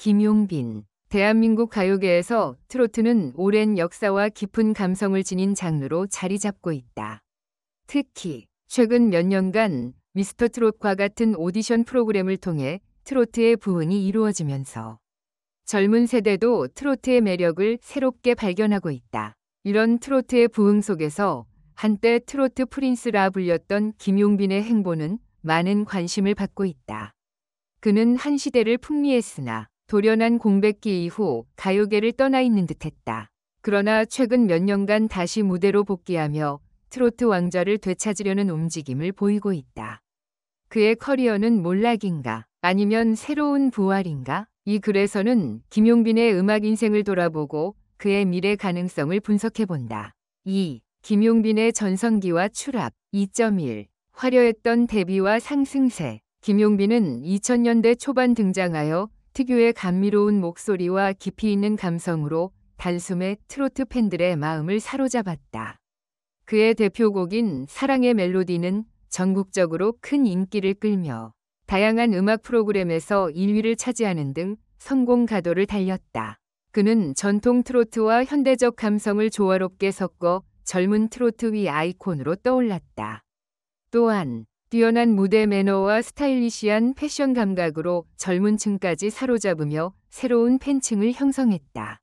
김용빈. 대한민국 가요계에서 트로트는 오랜 역사와 깊은 감성을 지닌 장르로 자리 잡고 있다. 특히 최근 몇 년간 미스터 트롯과 같은 오디션 프로그램을 통해 트로트의 부흥이 이루어지면서 젊은 세대도 트로트의 매력을 새롭게 발견하고 있다. 이런 트로트의 부흥 속에서 한때 트로트 프린스라 불렸던 김용빈의 행보는 많은 관심을 받고 있다. 그는 한 시대를 풍미했으나 돌연한 공백기 이후 가요계를 떠나 있는 듯했다. 그러나 최근 몇 년간 다시 무대로 복귀하며 트로트 왕좌를 되찾으려는 움직임을 보이고 있다. 그의 커리어는 몰락인가? 아니면 새로운 부활인가? 이 글에서는 김용빈의 음악 인생을 돌아보고 그의 미래 가능성을 분석해본다. 2. 김용빈의 전성기와 추락. 2.1. 화려했던 데뷔와 상승세. 김용빈은 2000년대 초반 등장하여 특유의 감미로운 목소리와 깊이 있는 감성으로 단숨에 트로트 팬들의 마음을 사로잡았다. 그의 대표곡인 사랑의 멜로디는 전국적으로 큰 인기를 끌며 다양한 음악 프로그램에서 1위를 차지하는 등 성공 가도를 달렸다. 그는 전통 트로트와 현대적 감성을 조화롭게 섞어 젊은 트로트 위 아이콘으로 떠올랐다. 또한 뛰어난 무대 매너와 스타일리시한 패션 감각으로 젊은 층까지 사로잡으며 새로운 팬층을 형성했다.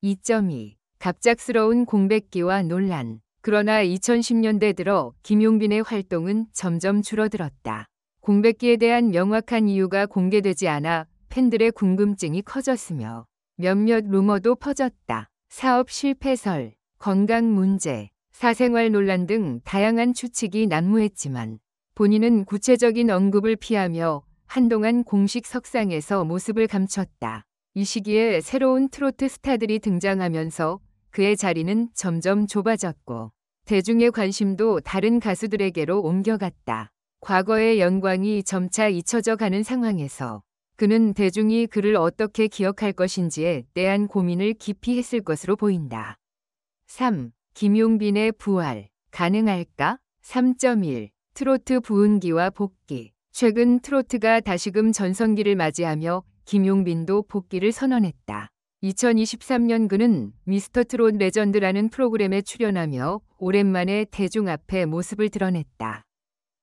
2.2. 갑작스러운 공백기와 논란. 그러나 2010년대 들어 김용빈의 활동은 점점 줄어들었다. 공백기에 대한 명확한 이유가 공개되지 않아 팬들의 궁금증이 커졌으며 몇몇 루머도 퍼졌다. 사업 실패설, 건강 문제, 사생활 논란 등 다양한 추측이 난무했지만 본인은 구체적인 언급을 피하며 한동안 공식 석상에서 모습을 감췄다. 이 시기에 새로운 트로트 스타들이 등장하면서 그의 자리는 점점 좁아졌고 대중의 관심도 다른 가수들에게로 옮겨갔다. 과거의 영광이 점차 잊혀져 가는 상황에서 그는 대중이 그를 어떻게 기억할 것인지에 대한 고민을 깊이 했을 것으로 보인다. 3. 김용빈의 부활. 가능할까? 3.1. 트로트 부흥기와 복귀. 최근 트로트가 다시금 전성기를 맞이하며 김용빈도 복귀를 선언했다. 2023년 그는 미스터 트롯 레전드라는 프로그램에 출연하며 오랜만에 대중 앞에 모습을 드러냈다.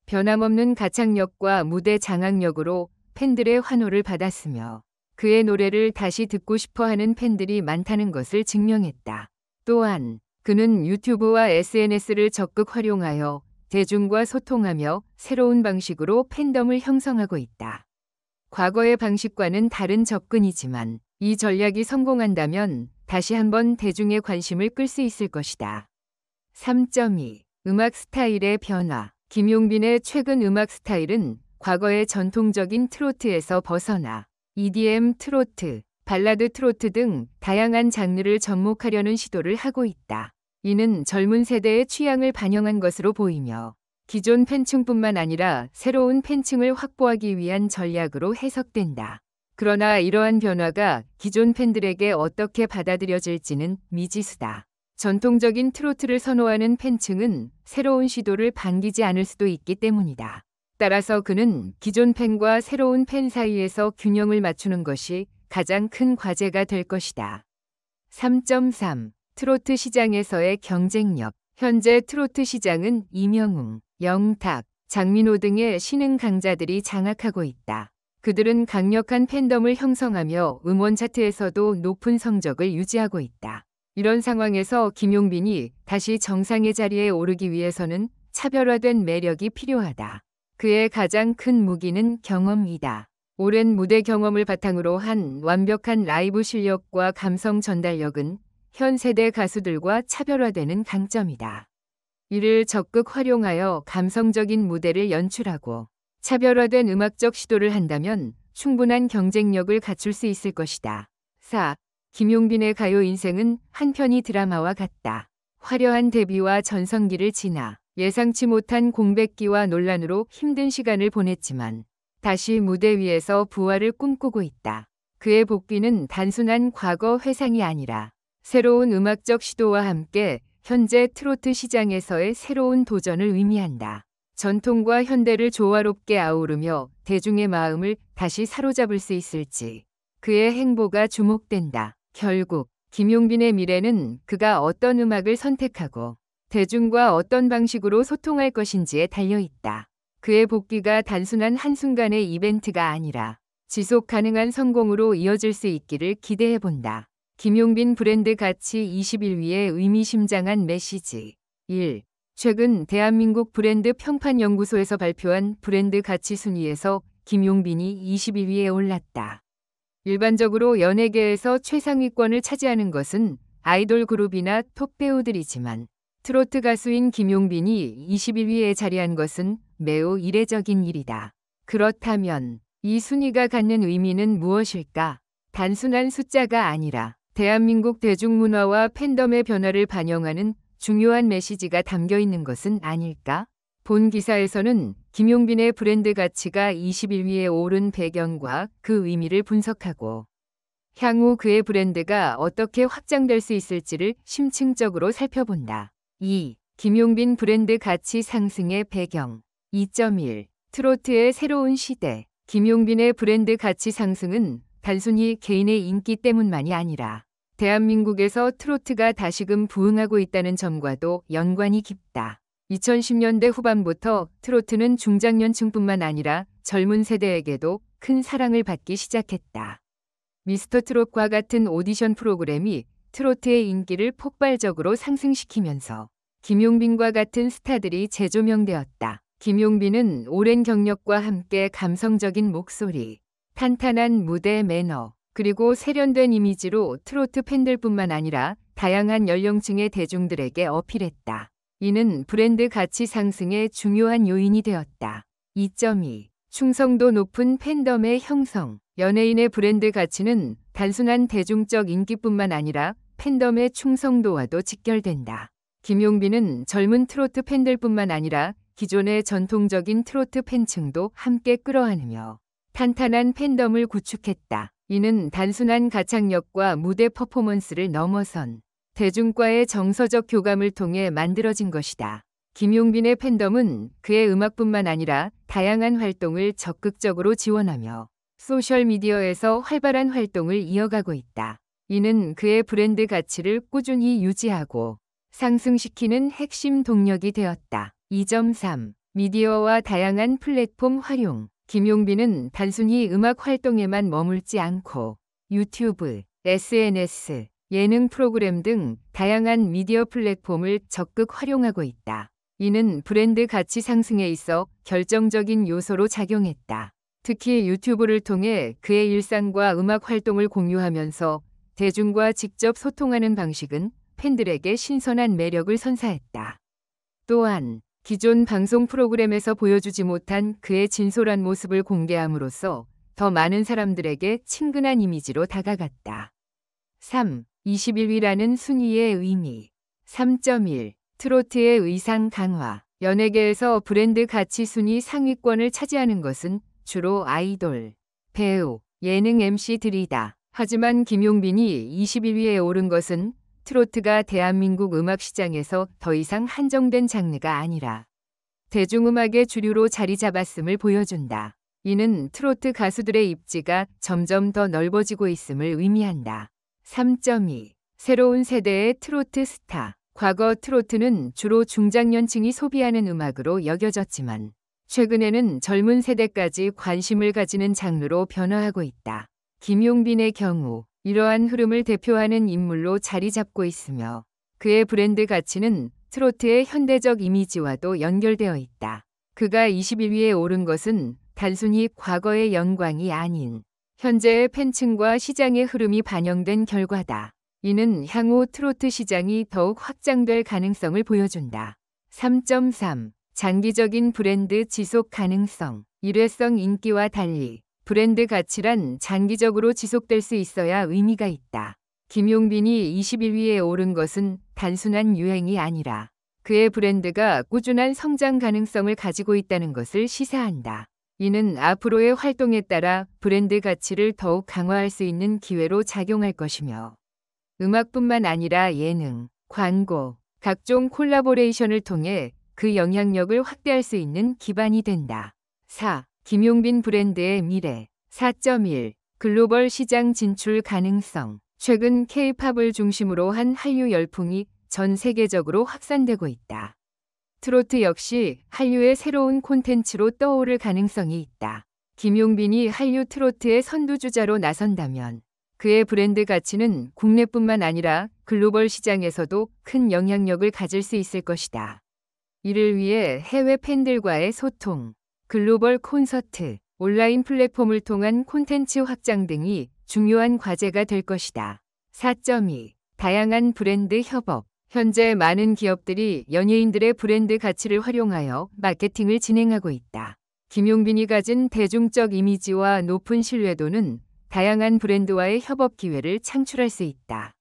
변함없는 가창력과 무대 장악력으로 팬들의 환호를 받았으며 그의 노래를 다시 듣고 싶어하는 팬들이 많다는 것을 증명했다. 또한 그는 유튜브와 SNS를 적극 활용하여 대중과 소통하며 새로운 방식으로 팬덤을 형성하고 있다. 과거의 방식과는 다른 접근이지만 이 전략이 성공한다면 다시 한번 대중의 관심을 끌 수 있을 것이다. 3.2. 음악 스타일의 변화. 김용빈의 최근 음악 스타일은 과거의 전통적인 트로트에서 벗어나 EDM 트로트, 발라드 트로트 등 다양한 장르를 접목하려는 시도를 하고 있다. 이는 젊은 세대의 취향을 반영한 것으로 보이며 기존 팬층뿐만 아니라 새로운 팬층을 확보하기 위한 전략으로 해석된다. 그러나 이러한 변화가 기존 팬들에게 어떻게 받아들여질지는 미지수다. 전통적인 트로트를 선호하는 팬층은 새로운 시도를 반기지 않을 수도 있기 때문이다. 따라서 그는 기존 팬과 새로운 팬 사이에서 균형을 맞추는 것이 가장 큰 과제가 될 것이다. 3.3. 트로트 시장에서의 경쟁력. 현재 트로트 시장은 이명웅, 영탁, 장민호 등의 신흥 강자들이 장악하고 있다. 그들은 강력한 팬덤을 형성하며 음원 차트에서도 높은 성적을 유지하고 있다. 이런 상황에서 김용빈이 다시 정상의 자리에 오르기 위해서는 차별화된 매력이 필요하다. 그의 가장 큰 무기는 경험이다. 오랜 무대 경험을 바탕으로 한 완벽한 라이브 실력과 감성 전달력은 현 세대 가수들과 차별화되는 강점이다. 이를 적극 활용하여 감성적인 무대를 연출하고 차별화된 음악적 시도를 한다면 충분한 경쟁력을 갖출 수 있을 것이다. 4. 김용빈의 가요 인생은 한편의 드라마와 같다. 화려한 데뷔와 전성기를 지나 예상치 못한 공백기와 논란으로 힘든 시간을 보냈지만 다시 무대 위에서 부활을 꿈꾸고 있다. 그의 복귀는 단순한 과거 회상이 아니라 새로운 음악적 시도와 함께 현재 트로트 시장에서의 새로운 도전을 의미한다. 전통과 현대를 조화롭게 아우르며 대중의 마음을 다시 사로잡을 수 있을지 그의 행보가 주목된다. 결국 김용빈의 미래는 그가 어떤 음악을 선택하고 대중과 어떤 방식으로 소통할 것인지에 달려 있다. 그의 복귀가 단순한 한순간의 이벤트가 아니라 지속 가능한 성공으로 이어질 수 있기를 기대해 본다. 김용빈 브랜드 가치 21위의 의미심장한 메시지. 1. 최근 대한민국 브랜드 평판연구소에서 발표한 브랜드 가치 순위에서 김용빈이 21위에 올랐다. 일반적으로 연예계에서 최상위권을 차지하는 것은 아이돌 그룹이나 톱 배우들이지만 트로트 가수인 김용빈이 21위에 자리한 것은 매우 이례적인 일이다. 그렇다면 이 순위가 갖는 의미는 무엇일까? 단순한 숫자가 아니라 대한민국 대중문화와 팬덤의 변화를 반영하는 중요한 메시지가 담겨 있는 것은 아닐까? 본 기사에서는 김용빈의 브랜드 가치가 21위에 오른 배경과 그 의미를 분석하고 향후 그의 브랜드가 어떻게 확장될 수 있을지를 심층적으로 살펴본다. 2. 김용빈 브랜드 가치 상승의 배경. 2.1. 트로트의 새로운 시대. 김용빈의 브랜드 가치 상승은 단순히 개인의 인기 때문만이 아니라 대한민국에서 트로트가 다시금 부흥하고 있다는 점과도 연관이 깊다. 2010년대 후반부터 트로트는 중장년층뿐만 아니라 젊은 세대에게도 큰 사랑을 받기 시작했다. 미스터트롯과 같은 오디션 프로그램이 트로트의 인기를 폭발적으로 상승시키면서 김용빈과 같은 스타들이 재조명되었다. 김용빈은 오랜 경력과 함께 감성적인 목소리, 탄탄한 무대 매너, 그리고 세련된 이미지로 트로트 팬들뿐만 아니라 다양한 연령층의 대중들에게 어필했다. 이는 브랜드 가치 상승의 중요한 요인이 되었다. 2.2. 충성도 높은 팬덤의 형성. 연예인의 브랜드 가치는 단순한 대중적 인기뿐만 아니라 팬덤의 충성도와도 직결된다. 김용빈은 젊은 트로트 팬들뿐만 아니라 기존의 전통적인 트로트 팬층도 함께 끌어안으며 탄탄한 팬덤을 구축했다. 이는 단순한 가창력과 무대 퍼포먼스를 넘어선 대중과의 정서적 교감을 통해 만들어진 것이다. 김용빈의 팬덤은 그의 음악뿐만 아니라 다양한 활동을 적극적으로 지원하며 소셜미디어에서 활발한 활동을 이어가고 있다. 이는 그의 브랜드 가치를 꾸준히 유지하고 상승시키는 핵심 동력이 되었다. 2.3. 미디어와 다양한 플랫폼 활용. 김용빈은 단순히 음악 활동에만 머물지 않고 유튜브, SNS, 예능 프로그램 등 다양한 미디어 플랫폼을 적극 활용하고 있다. 이는 브랜드 가치 상승에 있어 결정적인 요소로 작용했다. 특히 유튜브를 통해 그의 일상과 음악 활동을 공유하면서 대중과 직접 소통하는 방식은 팬들에게 신선한 매력을 선사했다. 또한 기존 방송 프로그램에서 보여주지 못한 그의 진솔한 모습을 공개함으로써 더 많은 사람들에게 친근한 이미지로 다가갔다. 3. 21위라는 순위의 의미. 3.1. 트로트의 의상 강화. 연예계에서 브랜드 가치 순위 상위권을 차지하는 것은 주로 아이돌, 배우, 예능 MC들이다. 하지만 김용빈이 21위에 오른 것은 트로트가 대한민국 음악 시장에서 더 이상 한정된 장르가 아니라 대중음악의 주류로 자리 잡았음을 보여준다. 이는 트로트 가수들의 입지가 점점 더 넓어지고 있음을 의미한다. 3.2. 새로운 세대의 트로트 스타. 과거 트로트는 주로 중장년층이 소비하는 음악으로 여겨졌지만 최근에는 젊은 세대까지 관심을 가지는 장르로 변화하고 있다. 김용빈의 경우 이러한 흐름을 대표하는 인물로 자리 잡고 있으며 그의 브랜드 가치는 트로트의 현대적 이미지와도 연결되어 있다. 그가 21위에 오른 것은 단순히 과거의 영광이 아닌 현재의 팬층과 시장의 흐름이 반영된 결과다. 이는 향후 트로트 시장이 더욱 확장될 가능성을 보여준다. 3.3. 장기적인 브랜드 지속 가능성. 일회성 인기와 달리 브랜드 가치란 장기적으로 지속될 수 있어야 의미가 있다. 김용빈이 21위에 오른 것은 단순한 유행이 아니라 그의 브랜드가 꾸준한 성장 가능성을 가지고 있다는 것을 시사한다. 이는 앞으로의 활동에 따라 브랜드 가치를 더욱 강화할 수 있는 기회로 작용할 것이며 음악뿐만 아니라 예능, 광고, 각종 콜라보레이션을 통해 그 영향력을 확대할 수 있는 기반이 된다. 4. 김용빈 브랜드의 미래. 4.1. 글로벌 시장 진출 가능성. 최근 K-팝을 중심으로 한 한류 열풍이 전 세계적으로 확산되고 있다. 트로트 역시 한류의 새로운 콘텐츠로 떠오를 가능성이 있다. 김용빈이 한류 트로트의 선두주자로 나선다면 그의 브랜드 가치는 국내뿐만 아니라 글로벌 시장에서도 큰 영향력을 가질 수 있을 것이다. 이를 위해 해외 팬들과의 소통, 글로벌 콘서트, 온라인 플랫폼을 통한 콘텐츠 확장 등이 중요한 과제가 될 것이다. 4.2. 다양한 브랜드 협업. 현재 많은 기업들이 연예인들의 브랜드 가치를 활용하여 마케팅을 진행하고 있다. 김용빈이 가진 대중적 이미지와 높은 신뢰도는 다양한 브랜드와의 협업 기회를 창출할 수 있다.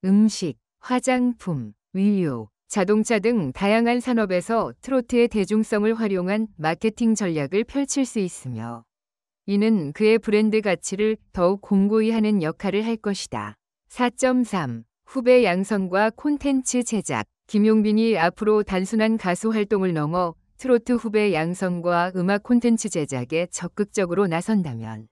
음식, 화장품, 의류, 자동차 등 다양한 산업에서 트로트의 대중성을 활용한 마케팅 전략을 펼칠 수 있으며 이는 그의 브랜드 가치를 더욱 공고히 하는 역할을 할 것이다. 4.3. 후배 양성과 콘텐츠 제작. 김용빈이 앞으로 단순한 가수 활동을 넘어 트로트 후배 양성과 음악 콘텐츠 제작에 적극적으로 나선다면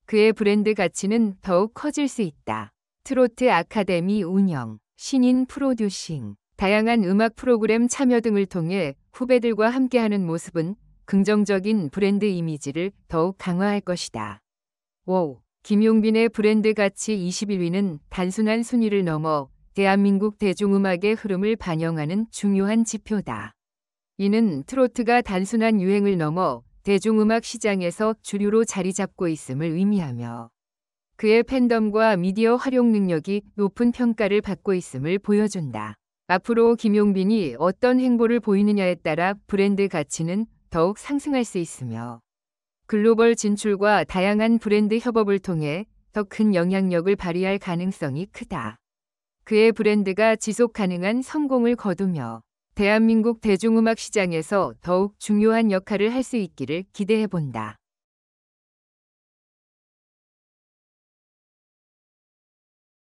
그의 브랜드 가치는 더욱 커질 수 있다. 트로트 아카데미 운영, 신인 프로듀싱, 다양한 음악 프로그램 참여 등을 통해 후배들과 함께하는 모습은 긍정적인 브랜드 이미지를 더욱 강화할 것이다. 5. 김용빈의 브랜드 가치 21위는 단순한 순위를 넘어 대한민국 대중음악의 흐름을 반영하는 중요한 지표다. 이는 트로트가 단순한 유행을 넘어 대중음악 시장에서 주류로 자리 잡고 있음을 의미하며 그의 팬덤과 미디어 활용 능력이 높은 평가를 받고 있음을 보여준다. 앞으로 김용빈이 어떤 행보를 보이느냐에 따라 브랜드 가치는 더욱 상승할 수 있으며 글로벌 진출과 다양한 브랜드 협업을 통해 더 큰 영향력을 발휘할 가능성이 크다. 그의 브랜드가 지속 가능한 성공을 거두며 대한민국 대중음악 시장에서 더욱 중요한 역할을 할 수 있기를 기대해 본다.